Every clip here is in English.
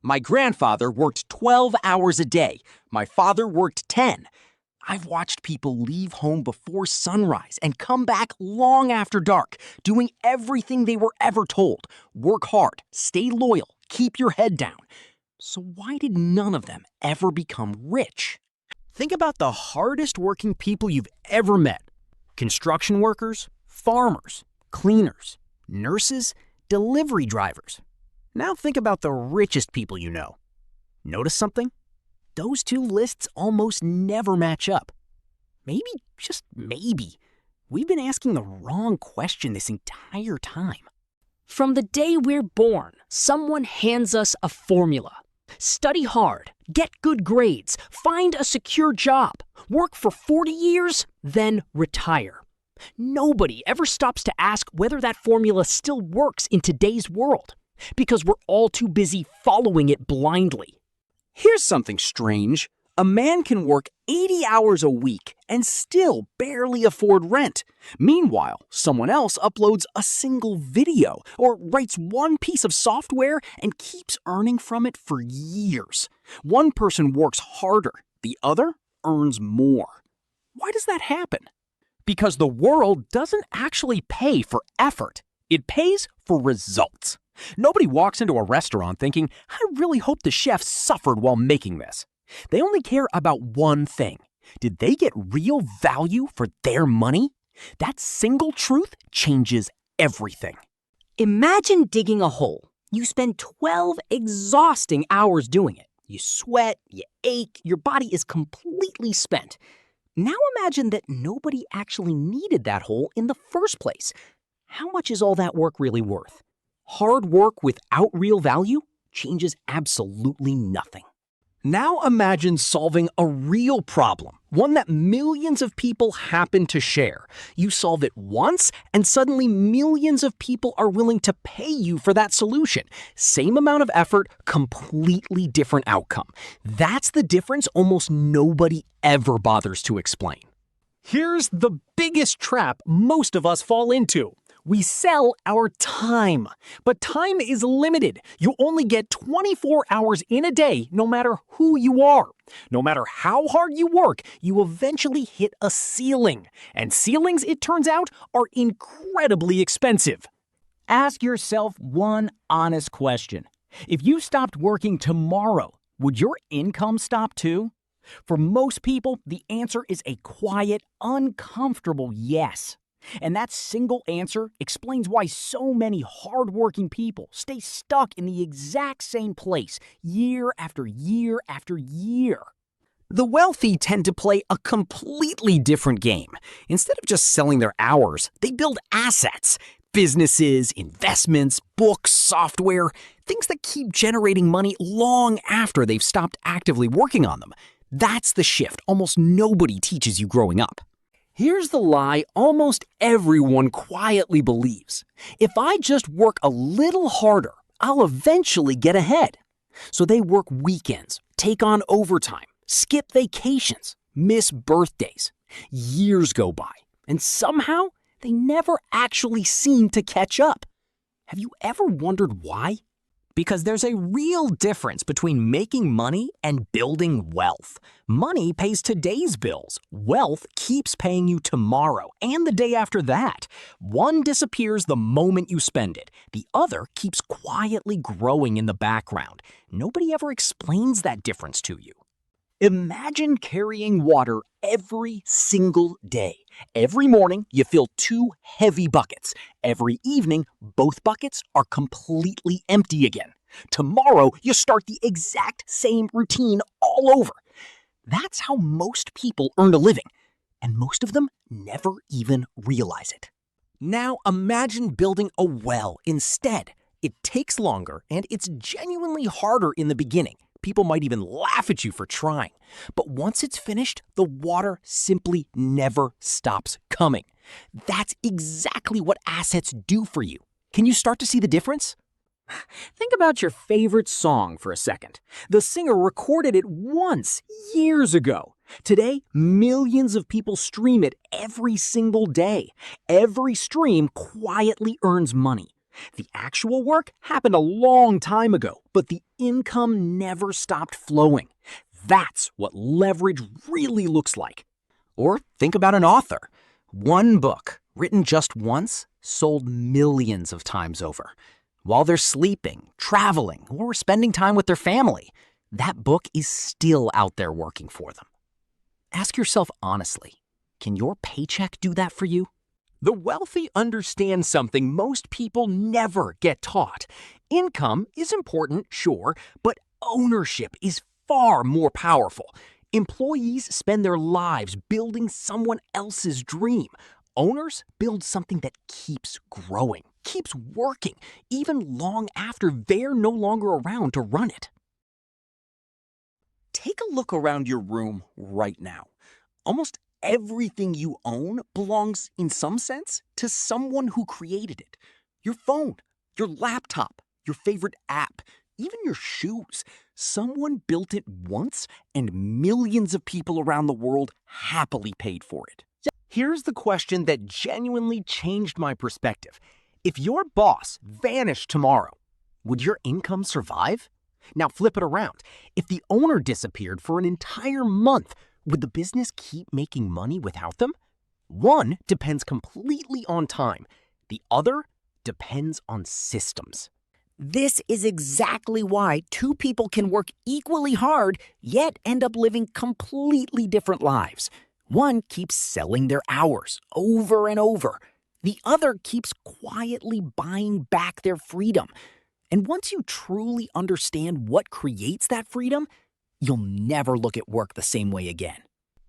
My grandfather worked 12 hours a day. My father worked 10. I've watched people leave home before sunrise and come back long after dark, doing everything they were ever told. Work hard, stay loyal, keep your head down. So why did none of them ever become rich? Think about the hardest working people you've ever met. Construction workers, farmers, cleaners, nurses, delivery drivers. Now think about the richest people you know. Notice something? Those two lists almost never match up. Maybe, just maybe, we've been asking the wrong question this entire time. From the day we're born, someone hands us a formula. Study hard, get good grades, find a secure job, work for 40 years, then retire. Nobody ever stops to ask whether that formula still works in today's world, because we're all too busy following it blindly. Here's something strange. A man can work 80 hours a week and still barely afford rent. Meanwhile, someone else uploads a single video or writes one piece of software and keeps earning from it for years. One person works harder, the other earns more. Why does that happen? Because the world doesn't actually pay for effort. It pays for results. Nobody walks into a restaurant thinking, I really hope the chef suffered while making this. They only care about one thing. Did they get real value for their money? That single truth changes everything. Imagine digging a hole. You spend 12 exhausting hours doing it. You sweat, you ache, your body is completely spent. Now imagine that nobody actually needed that hole in the first place. How much is all that work really worth? Hard work without real value changes absolutely nothing. Now imagine solving a real problem, one that millions of people happen to share. You solve it once, and suddenly millions of people are willing to pay you for that solution. Same amount of effort, completely different outcome. That's the difference almost nobody ever bothers to explain. Here's the biggest trap most of us fall into. We sell our time, but time is limited. You only get 24 hours in a day, no matter who you are. No matter how hard you work, you eventually hit a ceiling. And ceilings, it turns out, are incredibly expensive. Ask yourself one honest question. If you stopped working tomorrow, would your income stop too? For most people, the answer is a quiet, uncomfortable yes. And that single answer explains why so many hardworking people stay stuck in the exact same place year after year after year. The wealthy tend to play a completely different game. Instead of just selling their hours, they build assets. Businesses, investments, books, software, things that keep generating money long after they've stopped actively working on them. That's the shift almost nobody teaches you growing up. Here's the lie almost everyone quietly believes. If I just work a little harder, I'll eventually get ahead. So they work weekends, take on overtime, skip vacations, miss birthdays. Years go by, and somehow they never actually seem to catch up. Have you ever wondered why? Because there's a real difference between making money and building wealth. Money pays today's bills. Wealth keeps paying you tomorrow and the day after that. One disappears the moment you spend it. The other keeps quietly growing in the background. Nobody ever explains that difference to you. Imagine carrying water every single day. Every morning, you fill 2 heavy buckets. Every evening, both buckets are completely empty again. Tomorrow, you start the exact same routine all over. That's how most people earn a living, and most of them never even realize it. Now imagine building a well instead. It takes longer, and it's genuinely harder in the beginning. People might even laugh at you for trying. But once it's finished, the water simply never stops coming. That's exactly what assets do for you. Can you start to see the difference? Think about your favorite song for a second. The singer recorded it once, years ago. Today, millions of people stream it every single day. Every stream quietly earns money. The actual work happened a long time ago, but the income never stopped flowing. That's what leverage really looks like. Or think about an author. One book, written just once, sold millions of times over. While they're sleeping, traveling, or spending time with their family, that book is still out there working for them. Ask yourself honestly, can your paycheck do that for you? The wealthy understand something most people never get taught. Income is important, sure, but ownership is far more powerful. Employees spend their lives building someone else's dream. Owners build something that keeps growing, keeps working, even long after they're no longer around to run it. Take a look around your room right now. Almost everything you own belongs, in some sense, to someone who created it. Your phone, your laptop, your favorite app, even your shoes. Someone built it once, and millions of people around the world happily paid for it. Here's the question that genuinely changed my perspective. If your boss vanished tomorrow, would your income survive? Now flip it around. If the owner disappeared for an entire month, would the business keep making money without them? One depends completely on time. The other depends on systems. This is exactly why two people can work equally hard, yet end up living completely different lives. One keeps selling their hours over and over. The other keeps quietly buying back their freedom. And once you truly understand what creates that freedom, you'll never look at work the same way again.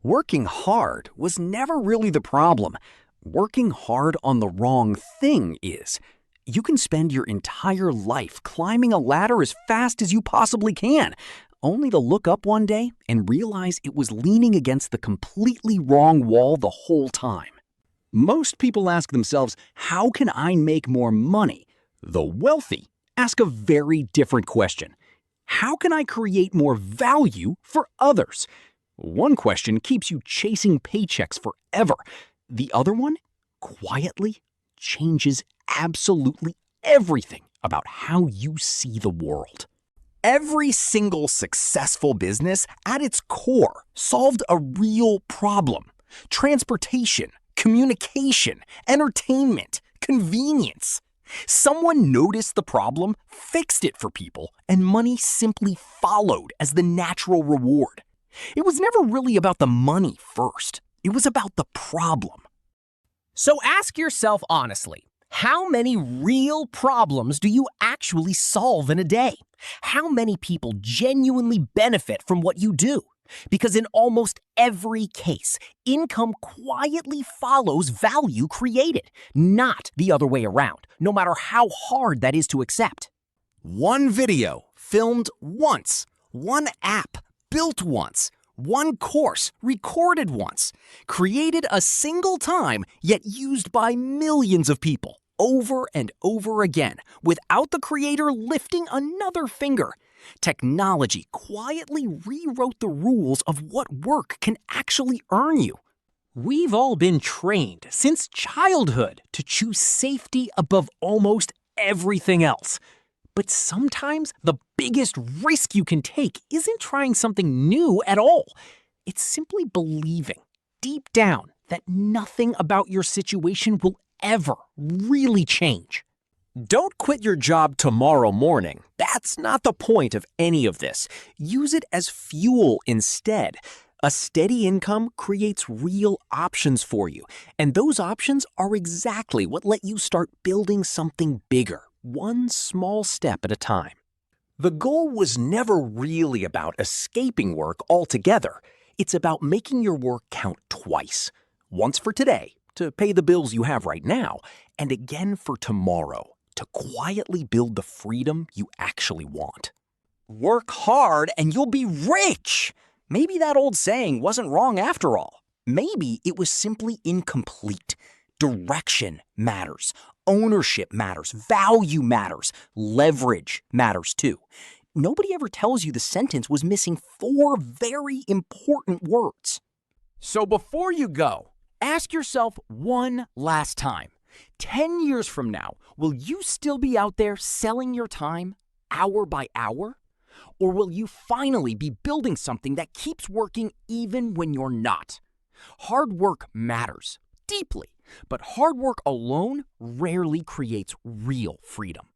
Working hard was never really the problem. Working hard on the wrong thing is. You can spend your entire life climbing a ladder as fast as you possibly can, only to look up one day and realize it was leaning against the completely wrong wall the whole time. Most people ask themselves, how can I make more money? The wealthy ask a very different question. How can I create more value for others? One question keeps you chasing paychecks forever. The other one quietly changes absolutely everything about how you see the world. Every single successful business at its core solved a real problem. Transportation, communication, entertainment, convenience. Someone noticed the problem, fixed it for people, and money simply followed as the natural reward. It was never really about the money first. It was about the problem. So ask yourself honestly, how many real problems do you actually solve in a day? How many people genuinely benefit from what you do? Because in almost every case, income quietly follows value created, not the other way around, no matter how hard that is to accept. One video filmed once, one app built once, one course recorded once, created a single time, yet used by millions of people over and over again, without the creator lifting another finger. Technology quietly rewrote the rules of what work can actually earn you. We've all been trained since childhood to choose safety above almost everything else. But sometimes the biggest risk you can take isn't trying something new at all. It's simply believing deep down that nothing about your situation will ever really change. Don't quit your job tomorrow morning. That's not the point of any of this. Use it as fuel instead. A steady income creates real options for you, and those options are exactly what let you start building something bigger, one small step at a time. The goal was never really about escaping work altogether. It's about making your work count twice. Once for today, to pay the bills you have right now, and again for tomorrow, to quietly build the freedom you actually want. Work hard and you'll be rich! Maybe that old saying wasn't wrong after all. Maybe it was simply incomplete. Direction matters. Ownership matters. Value matters. Leverage matters too. Nobody ever tells you the sentence was missing 4 very important words. So before you go, ask yourself one last time. 10 years from now, will you still be out there selling your time hour by hour? Or will you finally be building something that keeps working even when you're not? Hard work matters deeply, but hard work alone rarely creates real freedom.